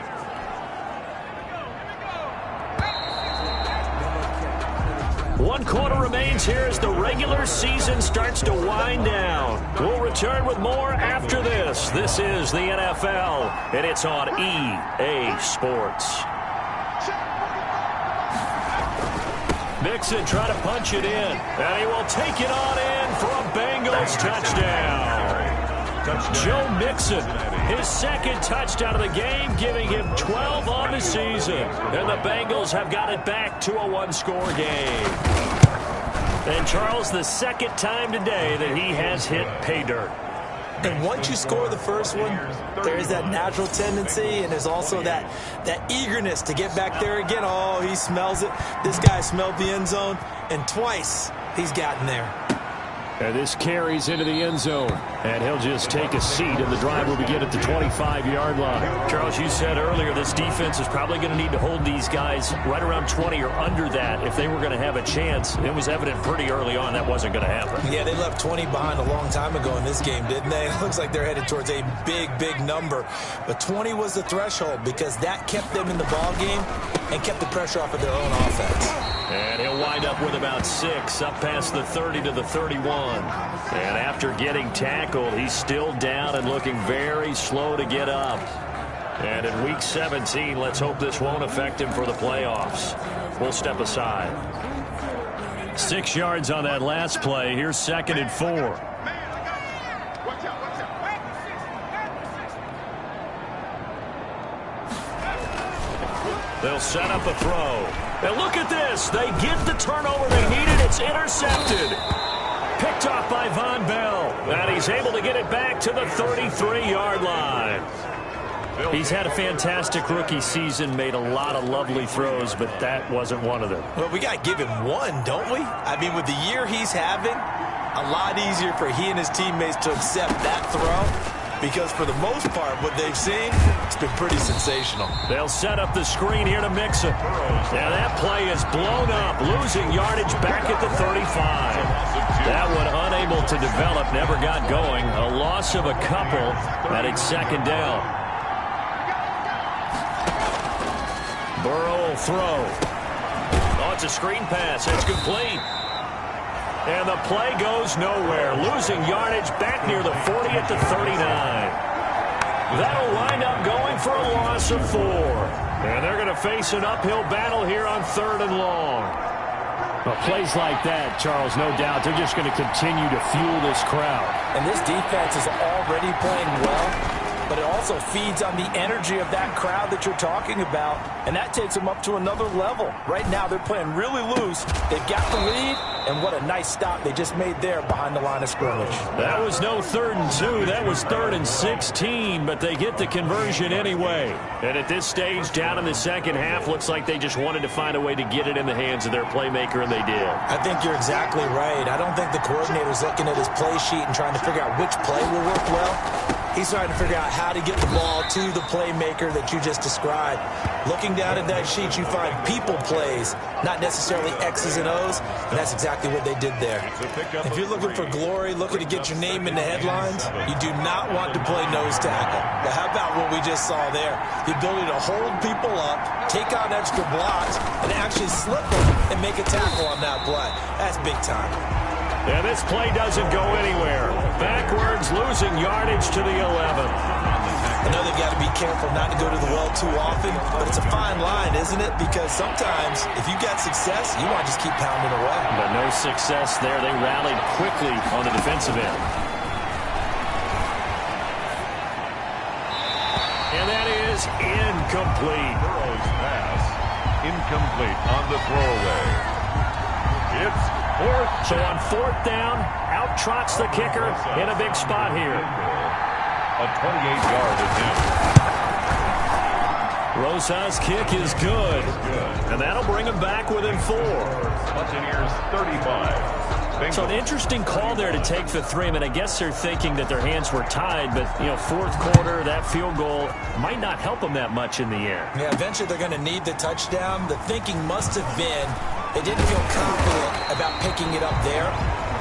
One quarter remains here as the regular season starts to wind down. We'll return with more after this. This is the NFL, and it's on EA Sports. Mixon trying to punch it in, and he will take it on in for a Bengals touchdown. Joe Mixon, his 2nd touchdown of the game, giving him 12 on the season. And the Bengals have got it back to a 1-score game. And Charles, the 2nd time today that he has hit pay dirt. And once you score the first one, there is that natural tendency, and there's also that eagerness to get back there again. Oh, he smells it. This guy smelled the end zone, and twice he's gotten there. And this carries into the end zone. And he'll just take a seat, and the drive will begin at the 25-yard line. Charles, you said earlier this defense is probably going to need to hold these guys right around 20 or under that if they were going to have a chance. It was evident pretty early on that wasn't going to happen. Yeah, they left 20 behind a long time ago in this game, didn't they? It looks like they're headed towards a big, big number. But 20 was the threshold because that kept them in the ball game and kept the pressure off of their own offense. And he'll wind up with about 6, up past the 30 to the 31. And after getting tackled, he's still down and looking very slow to get up. And in Week 17, let's hope this won't affect him for the playoffs. We'll step aside. 6 yards on that last play. Here's 2nd and 4. They'll set up a throw. And look at this. They get the turnover they needed. It's intercepted. Picked off by Von Bell. And he's able to get it back to the 33-yard line. He's had a fantastic rookie season, made a lot of lovely throws, but that wasn't one of them. Well, we got to give him one, don't we? I mean, with the year he's having, a lot easier for he and his teammates to accept that throw. Because for the most part, what they've seen, it's been pretty sensational. They'll set up the screen here to Mixon. Now that play is blown up, losing yardage back at the 35. That one unable to develop, never got going. A loss of a couple, and it's 2nd down. Burrow will throw. Oh, it's a screen pass. It's complete. And the play goes nowhere. Losing yardage back near the 40 at the 39. That'll wind up going for a loss of 4. And they're going to face an uphill battle here on 3rd and long. Well, plays like that, Charles, no doubt, they're just going to continue to fuel this crowd. And this defense is already playing well, but it also feeds on the energy of that crowd that you're talking about, and that takes them up to another level. Right now, they're playing really loose. They've got the lead, and what a nice stop they just made there behind the line of scrimmage. That was no 3rd and 2. That was 3rd and 16, but they get the conversion anyway. And at this stage, down in the second half, looks like they just wanted to find a way to get it in the hands of their playmaker, and they did. I think you're exactly right. I don't think the coordinator's looking at his play sheet and trying to figure out which play will work well. He's trying to figure out how to get the ball to the playmaker that you just described. Looking down at that sheet, you find people plays, not necessarily X's and O's, and that's exactly what they did there. If you're looking for glory, looking to get your name in the headlines, you do not want to play nose tackle. But how about what we just saw there? The ability to hold people up, take on extra blocks, and actually slip them and make a tackle on that play. That's big time. And this play doesn't go anywhere. Backwards, losing yardage to the 11. I know they've got to be careful not to go to the well too often, but it's a fine line, isn't it? Because sometimes, if you got success, you want to just keep pounding away. But no success there. They rallied quickly on the defensive end. And that is incomplete. Burrow's pass, incomplete on the throwaway. It's 4th. So on 4th down, out trots the kicker in a big spot here. A 28-yard attempt. Rosa's kick is good. And that'll bring him back within 4. Buccaneers 35. So an interesting call there to take the 3. I mean, I guess they're thinking that their hands were tied, but, you know, 4th quarter, that field goal might not help them that much in the air. Yeah, eventually they're going to need the touchdown. The thinking must have been they didn't feel confident about picking it up there,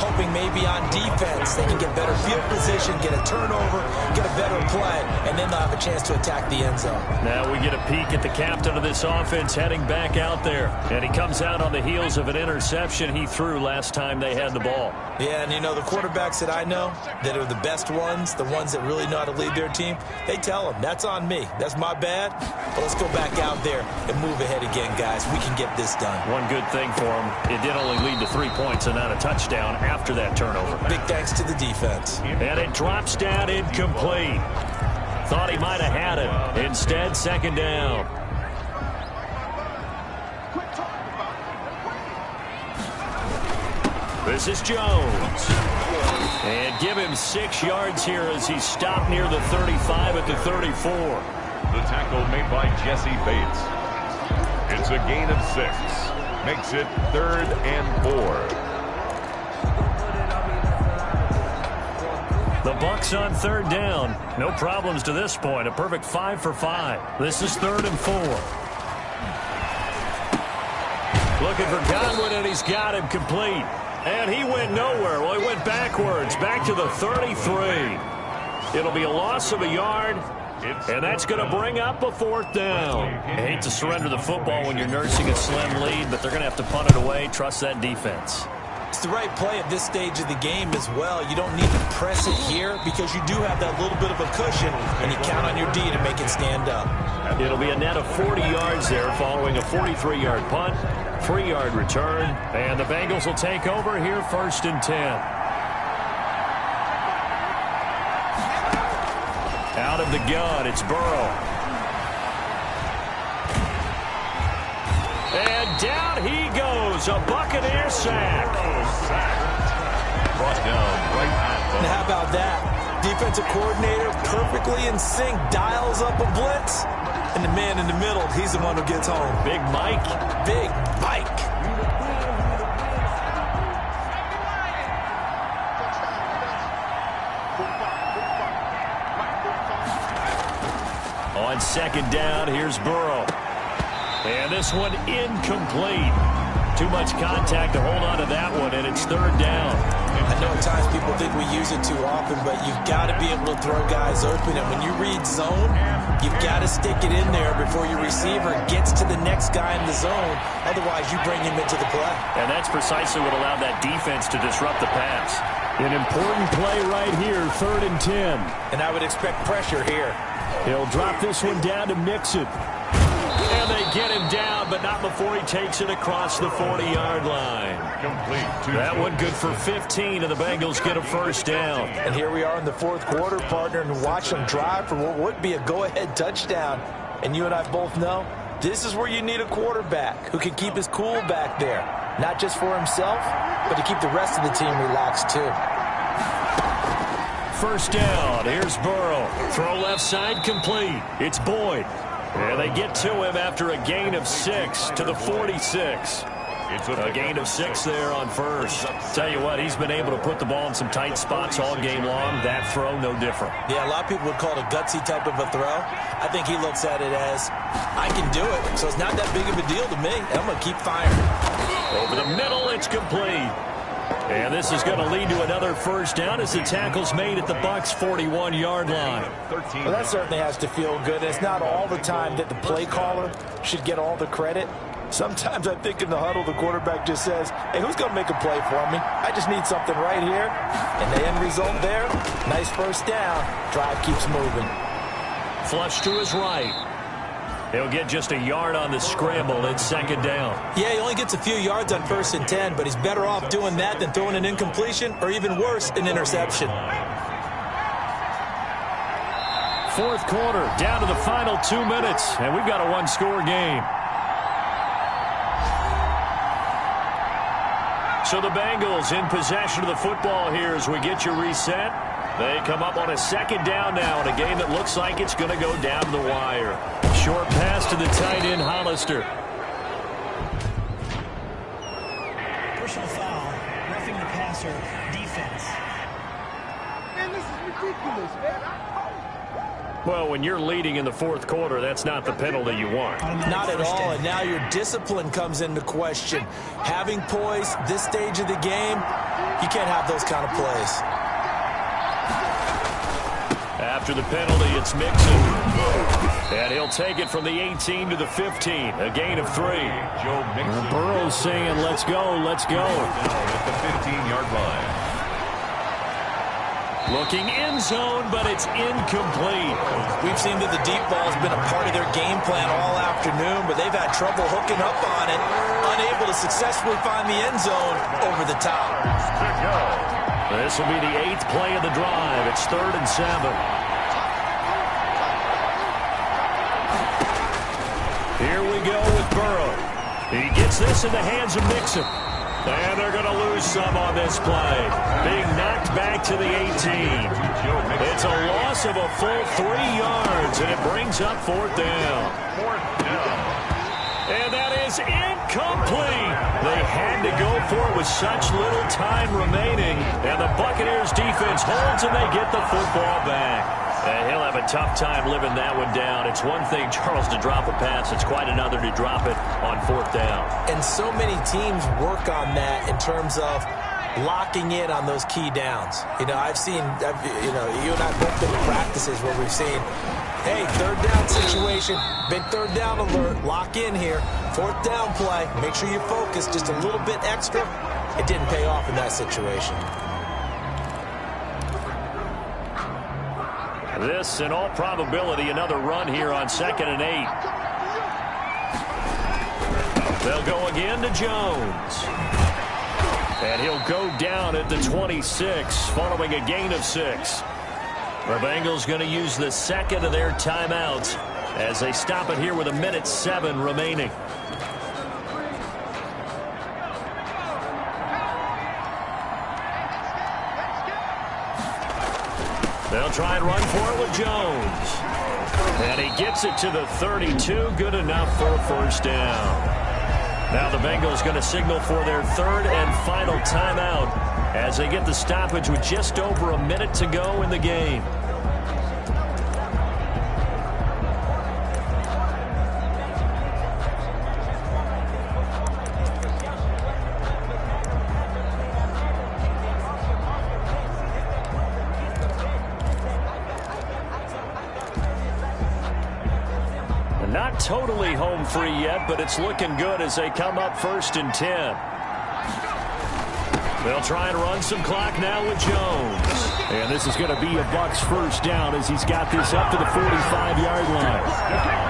hoping maybe on defense they can get better field position, get a turnover, get a better play, and then they'll have a chance to attack the end zone. Now we get a peek at the captain of this offense heading back out there. And he comes out on the heels of an interception he threw last time they had the ball. Yeah, and you know, the quarterbacks that I know that are the best ones, the ones that really know how to lead their team, they tell them, that's on me. That's my bad. But let's go back out there and move ahead again, guys. We can get this done. One good thing for him, it did only lead to 3 points and not a touchdown after that turnover. Big thanks to the defense. And it drops down incomplete. Thought he might have had it. Instead, 2nd down. This is Jones. And give him 6 yards here as he's stopped near the 35 at the 34. The tackle made by Jesse Bates. It's a gain of 6. Makes it 3rd and 4. The Bucs on 3rd down. No problems to this point. A perfect 5 for 5. This is 3rd and 4. Looking for Godwin, and he's got him complete. And he went nowhere. Well, he went backwards, back to the 33. It'll be a loss of a yard, and that's going to bring up a 4th down. I hate to surrender the football when you're nursing a slim lead, but they're going to have to punt it away. Trust that defense. It's the right play at this stage of the game as well. You don't need to press it here because you do have that little bit of a cushion, and you count on your D to make it stand up. It'll be a net of 40 yards there following a 43-yard punt, 3-yard return, and the Bengals will take over here 1st and 10. Out of the gun, it's Burrow. And down he goes, a Buccaneer sack. Brought down right at And how about that? Defensive coordinator perfectly in sync, dials up a blitz, and the man in the middle, he's the one who gets home. Big Mike. Big Mike. On 2nd down, here's Burrow. And this one incomplete. Too much contact to hold on to that one, and it's third down. I know at times people think we use it too often, but you've got to be able to throw guys open. And when you read zone, you've got to stick it in there before your receiver gets to the next guy in the zone. Otherwise, you bring him into the play. And that's precisely what allowed that defense to disrupt the pass. An important play right here, 3rd and 10. And I would expect pressure here. He'll drop this one down to Mixon. And they get him down, but not before he takes it across the 40-yard line. That one good for 15, and the Bengals get a first down. And here we are in the 4th quarter, partner, and watch them drive for what would be a go-ahead touchdown. And you and I both know this is where you need a quarterback who can keep his cool back there. Not just for himself, but to keep the rest of the team relaxed, too. First down. Here's Burrow. Throw left side complete. It's Boyd. And they get to him after a gain of 6 to the 46. A gain of 6 there on first. Tell you what, he's been able to put the ball in some tight spots all game long. That throw, no different. Yeah, a lot of people would call it a gutsy type of a throw. I think he looks at it as, I can do it, so it's not that big of a deal to me. I'm going to keep firing. Over the middle, it's complete. And this is going to lead to another first down as the tackle's made at the Bucs' 41-yard line. Well, that certainly has to feel good. It's not all the time that the play caller should get all the credit. Sometimes I think in the huddle, the quarterback just says, hey, who's going to make a play for me? I just need something right here. And the end result there, nice first down. Drive keeps moving. Flush to his right. He'll get just a yard on the scramble. It's 2nd down. Yeah, he only gets a few yards on 1st and 10, but he's better off doing that than throwing an incompletion or even worse, an interception. 4th quarter, down to the final 2 minutes, and we've got a one-score game. So the Bengals in possession of the football here as we get you reset. They come up on a 2nd down now in a game that looks like it's going to go down to the wire. Short pass to the tight end, Hollister. Personal foul, roughing the passer, defense. Man, this is ridiculous, man. Well, when you're leading in the 4th quarter, that's not the penalty you want. Not at all, and now your discipline comes into question. Having poise this stage of the game, you can't have those kind of plays. After the penalty, it's Mixon. And he'll take it from the 18 to the 15, a gain of 3. Burrow's saying, let's go, let's go. At the 15-yard line. Looking end zone, but it's incomplete. We've seen that the deep ball's been a part of their game plan all afternoon, but they've had trouble hooking up on it, unable to successfully find the end zone over the top. This will be the 8th play of the drive. It's 3rd and 7. Here we go with Burrow. He gets this in the hands of Mixon. And they're going to lose some on this play. Being knocked back to the 18. It's a loss of a full 3 yards, and it brings up 4th down. And that is incomplete. They had to go for it with such little time remaining. And the Buccaneers defense holds, and they get the football back. And he'll have a tough time living that one down. It's one thing, Charles, to drop a pass. It's quite another to drop it on 4th down. And so many teams work on that in terms of locking in on those key downs. You know, you and I both been to practices where we've seen, hey, 3rd down situation, big 3rd down alert, lock in here. 4th down play, make sure you focus just a little bit extra. It didn't pay off in that situation. This, in all probability, another run here on 2nd and 8. They'll go again to Jones. And he'll go down at the 26, following a gain of 6. The Bengals going to use the 2nd of their timeouts as they stop it here with 1:07 remaining. They'll try and run for it with Jones. And he gets it to the 32. Good enough for a first down. Now the Bengals going to signal for their 3rd and final timeout as they get the stoppage with just over a minute to go in the game. home free yet, but it's looking good as they come up 1st and 10. They'll try and run some clock now with Jones. And this is going to be a Bucs first down as he's got this up to the 45-yard line.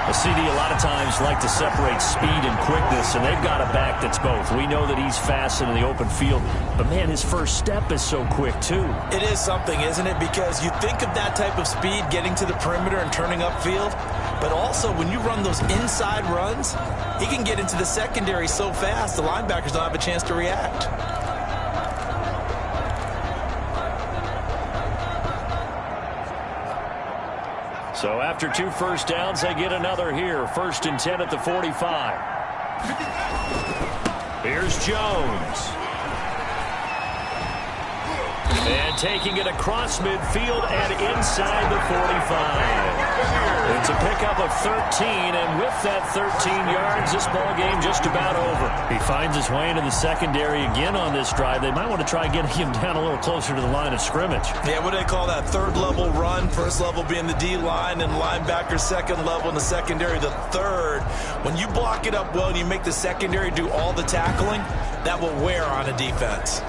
A CD a lot of times like to separate speed and quickness, and they've got a back that's both. We know that he's fast in the open field, but, man, his first step is so quick, too. It is something, isn't it? Because you think of that type of speed getting to the perimeter and turning upfield, but also when you run those inside runs, he can get into the secondary so fast the linebackers don't have a chance to react. So after 2 first downs, they get another here. 1st and 10 at the 45. Here's Jones. And taking it across midfield and inside the 45. It's a pickup of 13, and with that 13 yards, this ball game just about over. He finds his way into the secondary again on this drive. They might want to try getting him down a little closer to the line of scrimmage. Yeah, what do they call that? 3rd level run. 1st level being the D-line, and linebacker 2nd level, and the secondary the 3rd. When you block it up well and you make the secondary do all the tackling, that will wear on a defense.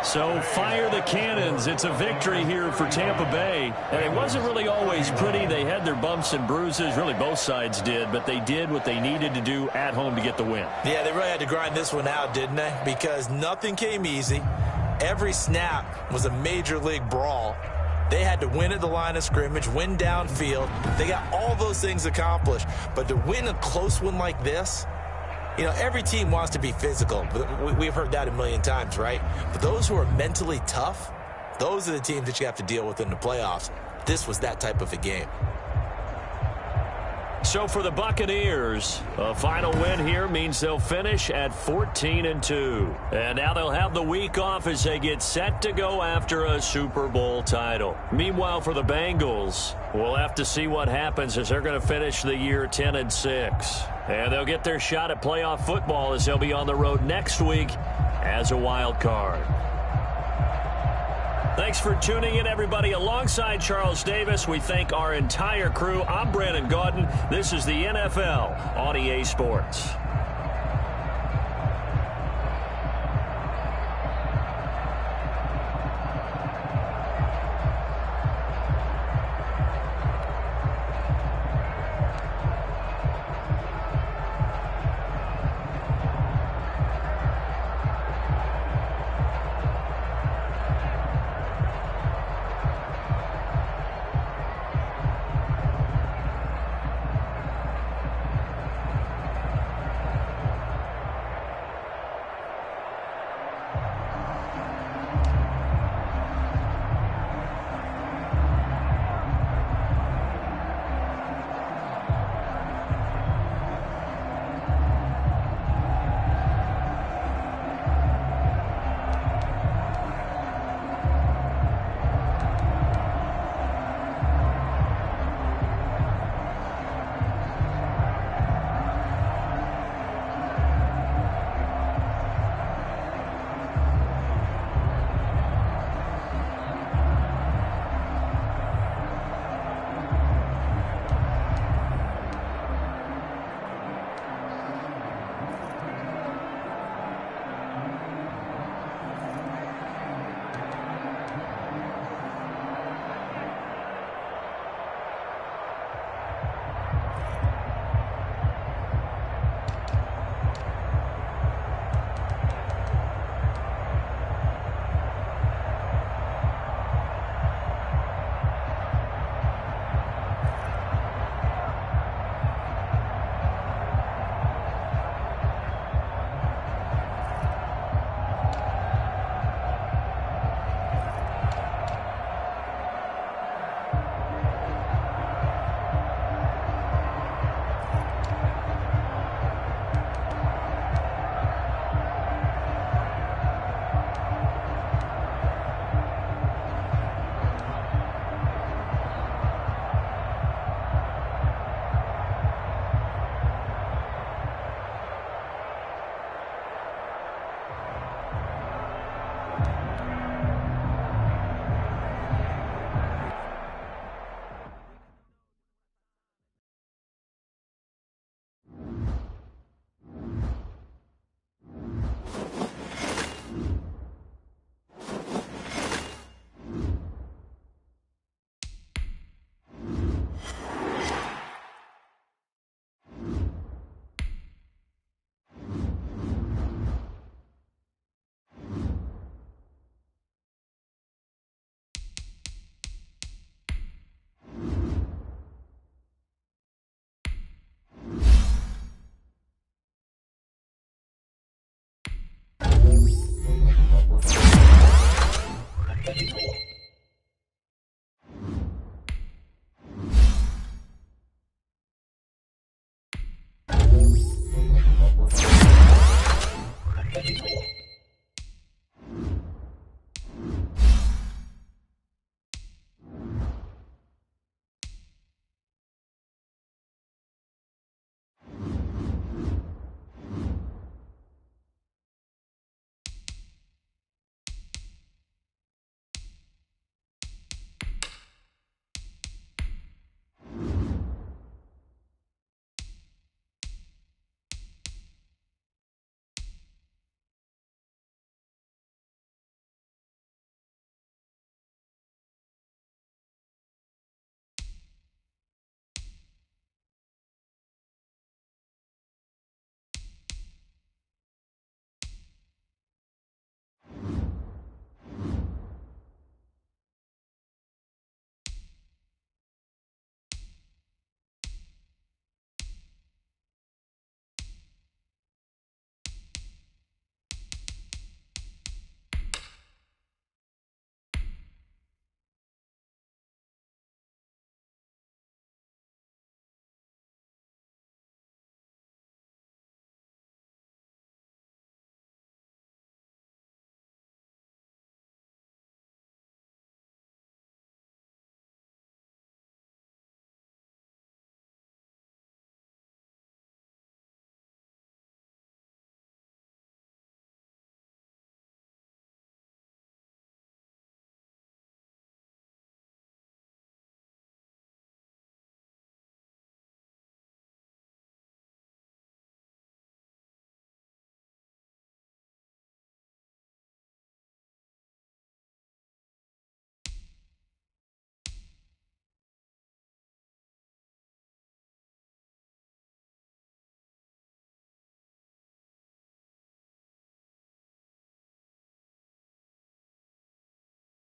So fire the cannons. It's a victory here for Tampa Bay. And it wasn't really always pretty. They had their bumps and bruises. Really, both sides did. But they did what they needed to do at home to get the win. Yeah, they really had to grind this one out, didn't they? Because nothing came easy. Every snap was a major league brawl. They had to win at the line of scrimmage, win downfield. They got all those things accomplished. But to win a close one like this, you know, every team wants to be physical. We've heard that a million times, right? But those who are mentally tough, those are the teams that you have to deal with in the playoffs. This was that type of a game. So for the Buccaneers, a final win here means they'll finish at 14-2. And now they'll have the week off as they get set to go after a Super Bowl title. Meanwhile, for the Bengals, we'll have to see what happens as they're going to finish the year 10-6. And they'll get their shot at playoff football as they'll be on the road next week as a wild card. Thanks for tuning in, everybody. Alongside Charles Davis, we thank our entire crew. I'm Brandon Gaudin. This is the NFL on EA Sports.